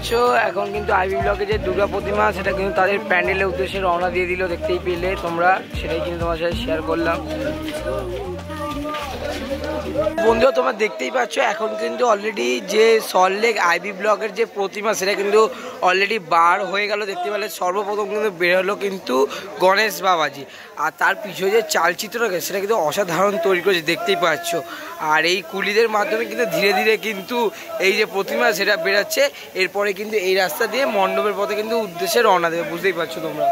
পাচ্ছ এখন কিন্তু আইবি ব্লকে যে দুর্গা প্রতিমা সেটা কিন্তু তাদের প্যান্ডেলের উদ্দেশ্যে রওনা দিয়ে দিল, দেখতেই পেলে তোমরা, সেটাই কিন্তু তোমার সাথে শেয়ার করলাম। বন্ধুরা তোমরা দেখতেই পাচ্ছ এখন কিন্তু অলরেডি যে সল্টলেক আইবি ব্লকের যে প্রতিমা সেটা কিন্তু অলরেডি বার হয়ে গেল, দেখতে পেলে। সর্বপ্রথম কিন্তু বেরোলো কিন্তু গণেশ বাবাজি, আর তার পিছনে যে চালচিত্রটা সেটা কিন্তু অসাধারণ তৈরি করেছে, দেখতেই পাচ্ছ। আর এই কুলিদের মাধ্যমে কিন্তু ধীরে ধীরে কিন্তু এই যে প্রতিমা সেটা বেরোচ্ছে, এরপরে কিন্তু এই রাস্তা দিয়ে মণ্ডপের পথে কিন্তু উদ্দেশ্যে রওনা দেবে, বুঝতেই পারছো তোমরা।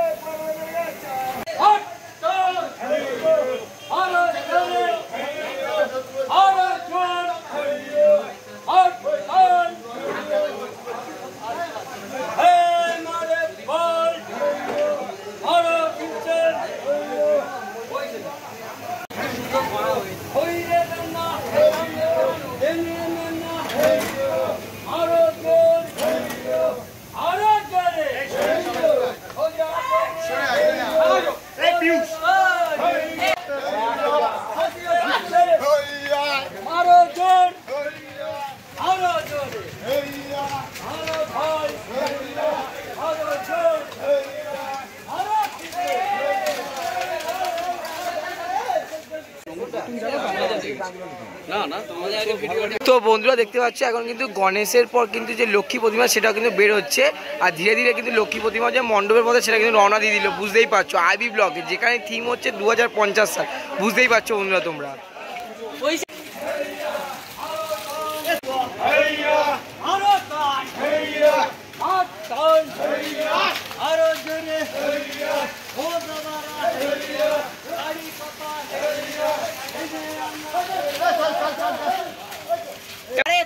তো বন্ধুরা দেখতে পাচ্ছ এখন কিন্তু গণেশের পর কিন্তু যে লক্ষ্মী প্রতিমা সেটাও কিন্তু বের হচ্ছে, আর ধীরে ধীরে কিন্তু লক্ষ্মী প্রতিমা যে মণ্ডপের মধ্যে সেটা কিন্তু রওনা দিয়ে দিল, বুঝতেই পারছো। আইবি ব্লকে যেখানে থিম হচ্ছে 2050 সাল, বুঝতেই পারছো বন্ধুরা তোমরা।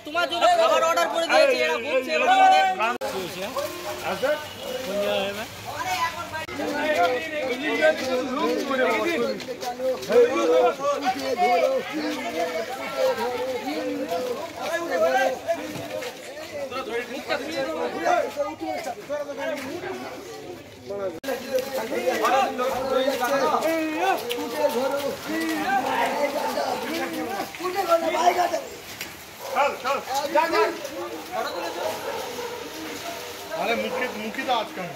তোমার জন্য খাবার অর্ডার করে দিয়েছি, এরা বলছে मुखी तो आज कम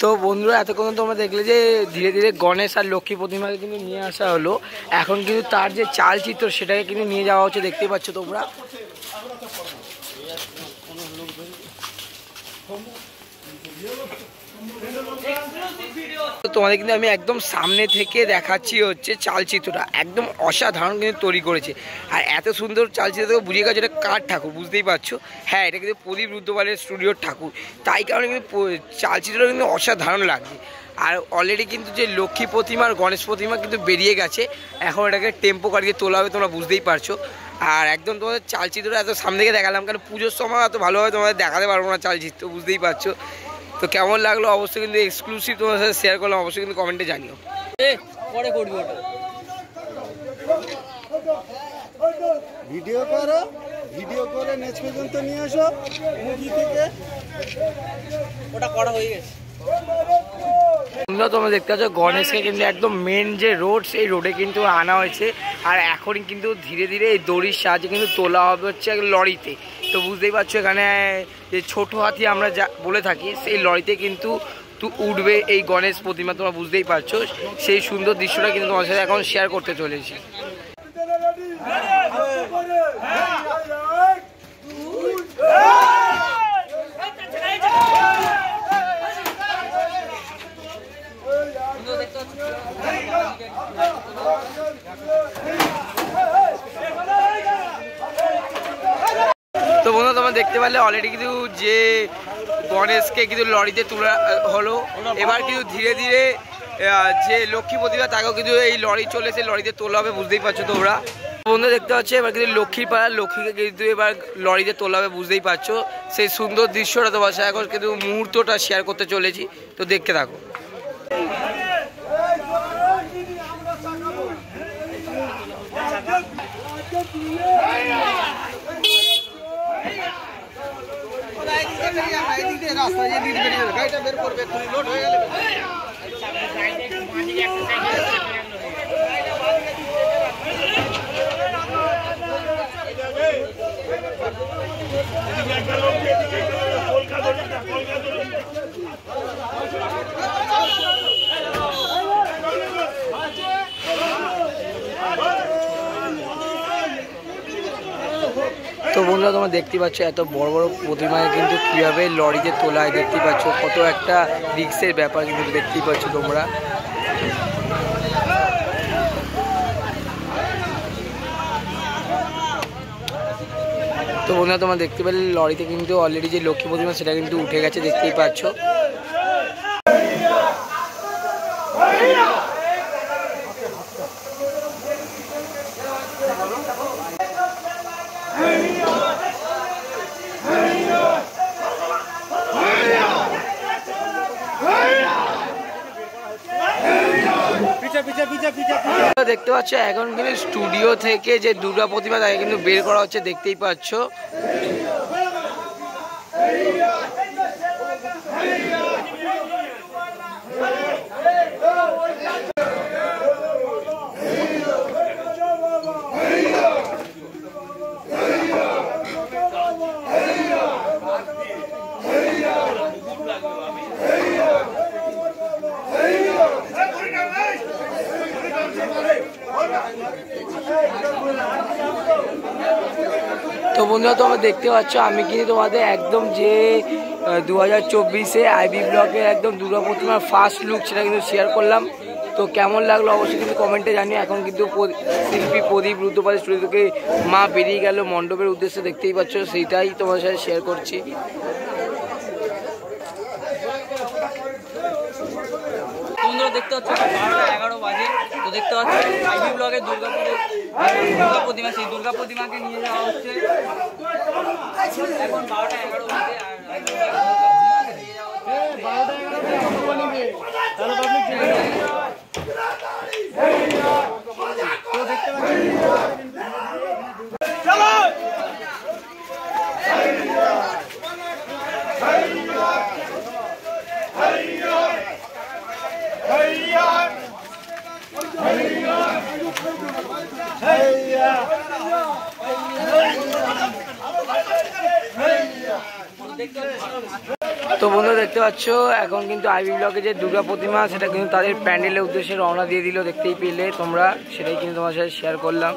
তো বন্ধুরা এতক্ষণ তোমরা দেখলে যে ধীরে ধীরে গণেশ আর লক্ষ্মী প্রতিমাকে কিন্তু নিয়ে আসা হলো, এখন কিন্তু তার যে চালচিত্র সেটাকে কিন্তু নিয়ে যাওয়া হচ্ছে, দেখতে পাচ্ছ তোমরা। তোমাদের কিন্তু আমি একদম সামনে থেকে দেখাচ্ছি হচ্ছে চালচিত্রটা, একদম অসাধারণ কিন্তু তৈরি করেছে। আর এত সুন্দর চালচিত্র থেকে বুঝিয়ে গেছে এটা কার ঠাকুর, বুঝতেই পারছো। হ্যাঁ, এটা কিন্তু প্রদীপ রুদ্রপালের স্টুডিওর ঠাকুর, তাই কারণে কিন্তু চালচিত্রটা কিন্তু অসাধারণ লাগছে। আর অলরেডি কিন্তু যে লক্ষ্মী প্রতিমা আর গণেশ প্রতিমা কিন্তু বেরিয়ে গেছে, এখন এটাকে টেম্পো কাটিয়ে তোলা হবে, তোমরা বুঝতেই পারছো। আর একদম তোমাদের চালচিত্রটা এত সামনে থেকে দেখালাম, কারণ পুজোর সময় এত ভালোভাবে তোমাদের দেখাতে পারবো না চালচিত্র, বুঝতেই পারছো। তো কেমন লাগলো অবশ্যই কিন্তু এক্সক্লুসিভ তোমার সাথে শেয়ার করলাম, অবশ্যই কিন্তু কমেন্টে জানিও। পরে করবি ওটা, ভিডিও করো, ভিডিও করে নেক্সট পর্যন্ত নিয়ে আসো মুভি থেকে, ওটা করা হয়ে গেছে। তোমরা দেখতে পাচ্ছ গণেশকে কিন্তু একদম মেন যে রোড সেই রোডে কিন্তু আনা হয়েছে, আর এখনই কিন্তু ধীরে ধীরে এই দড়ির সাহায্যে কিন্তু তোলা হবে হচ্ছে লরিতে। তো বুঝতেই পারছো এখানে যে ছোট হাতি আমরা যা বলে থাকি সেই লরিতে কিন্তু উঠবে এই গণেশ প্রতিমা, তোমরা বুঝতেই পারছো। সেই সুন্দর দৃশ্যটা কিন্তু তোমার সাথে এখন শেয়ার করতে চলেছি। তো বন্ধু তোমরা দেখতে পারলে অলরেডি কিন্তু যে গণেশকে কিন্তু লরিতে তোলা হলো, এবার কিন্তু ধীরে ধীরে যে লক্ষ্মী প্রতিমা তাকেও কিন্তু এই লরি চলেছে, লরিতে তোলা হবে, বুঝতেই পারছো তোমরা। বন্ধু দেখতে পাচ্ছ এবার কিন্তু লক্ষ্মীর পাড়ার লক্ষ্মীকে কিন্তু এবার লরিতে তোলা হবে, বুঝতেই পারছো। সেই সুন্দর দৃশ্যটা তোমার সাথে এখন কিন্তু মুহূর্তটা শেয়ার করতে চলেছি, তো দেখতে থাকো। তো বন্ধুরা তোমরা দেখতে পাচ্ছ এত বড় বড় প্রতিমায় কিন্তু কীভাবে লরিতে তোলায়, দেখতে পাচ্ছ কত একটা রিক্সের ব্যাপার কিন্তু দেখতেই পাচ্ছ তোমরা। তো বন্ধুরা তোমরা দেখতে পেলে লরিতে কিন্তু অলরেডি যে লক্ষ্মী প্রতিমা সেটা কিন্তু উঠে গেছে, দেখতেই পাচ্ছ। দেখতে পাচ্ছ এখন কিন্তু স্টুডিও থেকে যে দুর্গা প্রতিমা তাকে কিন্তু বের করা হচ্ছে, দেখতেই পাচ্ছ। তো বন্ধুরা তোমরা দেখতে পাচ্ছ আমি কিন্তু তোমাদের একদম যে 2024-এ আইবি ব্লগের একদম দুর্গা প্রতিমার ফার্স্ট লুক সেটা কিন্তু শেয়ার করলাম। তো কেমন লাগলো অবশ্যই কিন্তু কমেন্টে জানিও। এখন কিন্তু শিল্পী প্রদীপ রুদ্রপালের স্টুডিও থেকে মা বেরিয়ে গেল মণ্ডপের উদ্দেশ্যে, দেখতেই পাচ্ছ, সেইটাই তোমার সাথে শেয়ার করছি। দেখতে হচ্ছে 12:11 বাজে। তো দেখতে পাচ্ছি আইবি ব্লগের দুর্গা প্রতিমা, সেই দুর্গা প্রতিমাকে নিয়ে যাওয়া হচ্ছে। এখন 12:11 বাজে তো বন্ধুরা দেখতে পাচ্ছ এখন কিন্তু আইবি ব্লকে যে দুর্গা প্রতিমা সেটা কিন্তু তাদের প্যান্ডেলের উদ্দেশ্যে রওনা দিয়ে দিল, দেখতেই পেলে তোমরা, সেটাই কিন্তু তোমার সাথে শেয়ার করলাম।